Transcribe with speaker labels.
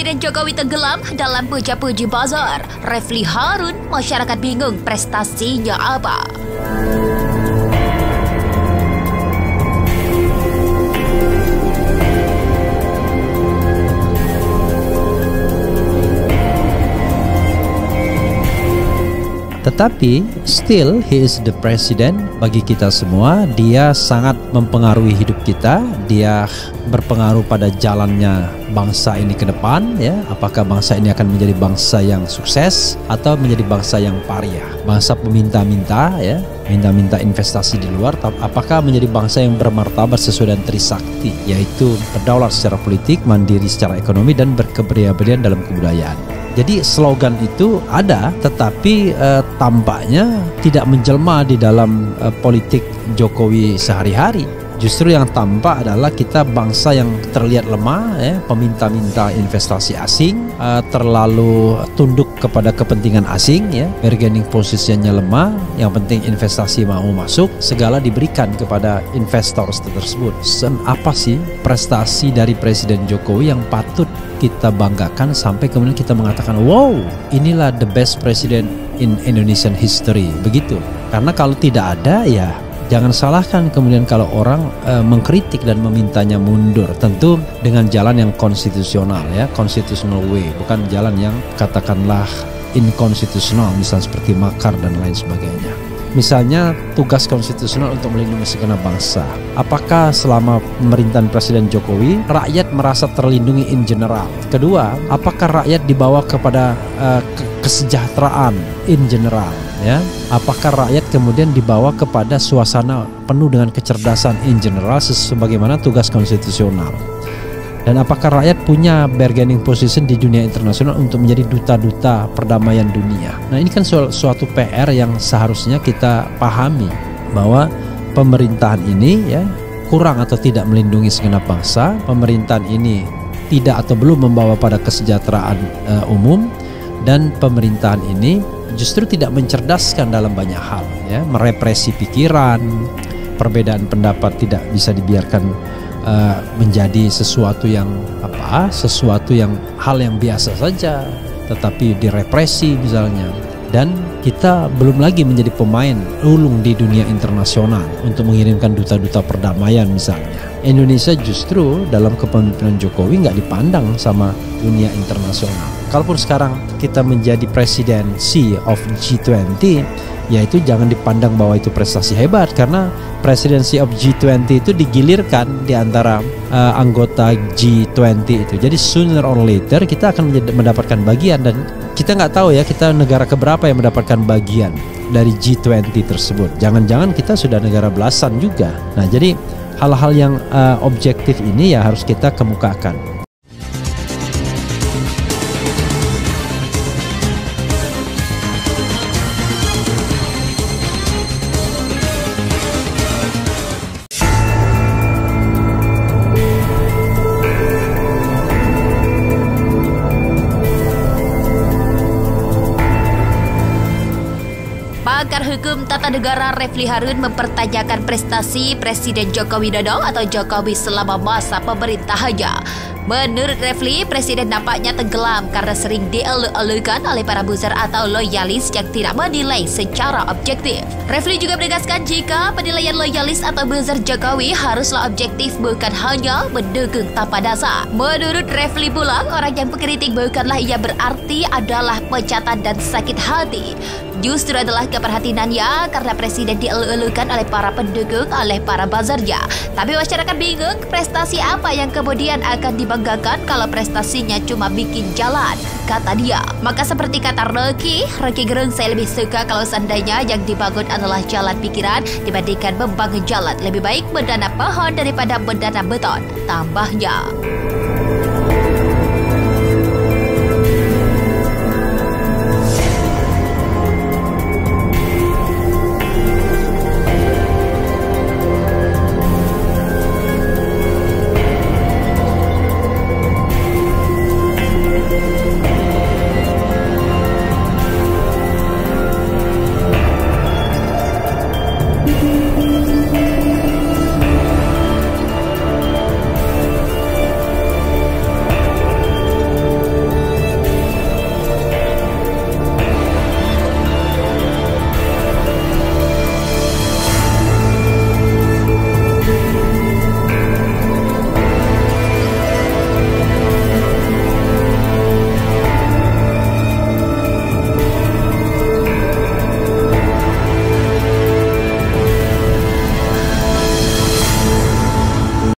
Speaker 1: Presiden Jokowi tenggelam dalam puja-puji buzzer. Refli Harun, masyarakat bingung prestasinya apa.
Speaker 2: Tetapi still he is the president bagi kita semua. Dia sangat mempengaruhi hidup kita. Dia berpengaruh pada jalannya bangsa ini ke depan, ya. Apakah bangsa ini akan menjadi bangsa yang sukses atau menjadi bangsa yang pariah, bangsa peminta-minta, ya, minta-minta investasi di luar, apakah menjadi bangsa yang bermartabat sesuai dengan Trisakti, yaitu berdaulat secara politik, mandiri secara ekonomi, dan berkepribadian dalam kebudayaan. Jadi slogan itu ada, tetapi tampaknya tidak menjelma di dalam politik Jokowi sehari-hari. Justru yang tampak adalah kita bangsa yang terlihat lemah, ya, peminta-minta investasi asing, terlalu tunduk kepada kepentingan asing, ya, bargaining posisinya lemah. Yang penting investasi mau masuk, segala diberikan kepada investor tersebut. Apa sih prestasi dari Presiden Jokowi yang patut kita banggakan sampai kemudian kita mengatakan, wow, inilah the best president in Indonesian history, begitu? Karena kalau tidak ada, ya jangan salahkan kemudian kalau orang mengkritik dan memintanya mundur, tentu dengan jalan yang konstitusional, ya, constitutional way, bukan jalan yang katakanlah inkonstitusional, misalnya seperti makar dan lain sebagainya. Misalnya tugas konstitusional untuk melindungi segenap bangsa. Apakah selama pemerintahan Presiden Jokowi rakyat merasa terlindungi in general? Kedua, apakah rakyat dibawa kepada kesejahteraan in general? Ya, apakah rakyat kemudian dibawa kepada suasana penuh dengan kecerdasan in general sebagaimana tugas konstitusional? Dan apakah rakyat punya bargaining position di dunia internasional untuk menjadi duta-duta perdamaian dunia? Nah, ini kan suatu PR yang seharusnya kita pahami, bahwa pemerintahan ini, ya, kurang atau tidak melindungi segenap bangsa. Pemerintahan ini tidak atau belum membawa pada kesejahteraan umum, dan pemerintahan ini justru tidak mencerdaskan dalam banyak hal, ya, merepresi pikiran, perbedaan pendapat tidak bisa dibiarkan menjadi sesuatu yang hal yang biasa saja, tetapi direpresi misalnya. Dan kita belum lagi menjadi pemain ulung di dunia internasional untuk mengirimkan duta-duta perdamaian misalnya. Indonesia justru dalam kepemimpinan Jokowi nggak dipandang sama dunia internasional. Kalaupun sekarang kita menjadi presidency of G20, yaitu jangan dipandang bahwa itu prestasi hebat, karena presidency of G20 itu digilirkan di antara anggota G20 itu. Jadi sooner or later kita akan mendapatkan bagian, dan kita nggak tahu, ya, kita negara keberapa yang mendapatkan bagian dari G20 tersebut. Jangan-jangan kita sudah negara belasan juga. Nah, jadi hal-hal yang objektif ini ya harus kita kemukakan.
Speaker 1: Pakar Hukum Tata Negara Refli Harun mempertanyakan prestasi Presiden Joko Widodo atau Jokowi selama masa pemerintahannya. Menurut Refli, Presiden nampaknya tenggelam karena sering dielu-elukan oleh para buzzer atau loyalis yang tidak menilai secara objektif. Refli juga menegaskan jika penilaian loyalis atau buzzer Jokowi haruslah objektif, bukan hanya mendukung tanpa dasar. Menurut Refli pula, orang yang mengkritik bukanlah ia berarti adalah pecatan dan sakit hati. Justru adalah keperhatiannya karena Presiden dielu-elukan oleh para pendukung, oleh para buzzernya. Tapi masyarakat bingung prestasi apa yang kemudian akan dibanggakan kalau prestasinya cuma bikin jalan, kata dia. Maka seperti kata Rocky Gerung, saya lebih suka kalau seandainya yang dibangun adalah jalan pikiran dibandingkan membangun jalan. Lebih baik mendanam pohon daripada mendanam beton, tambahnya.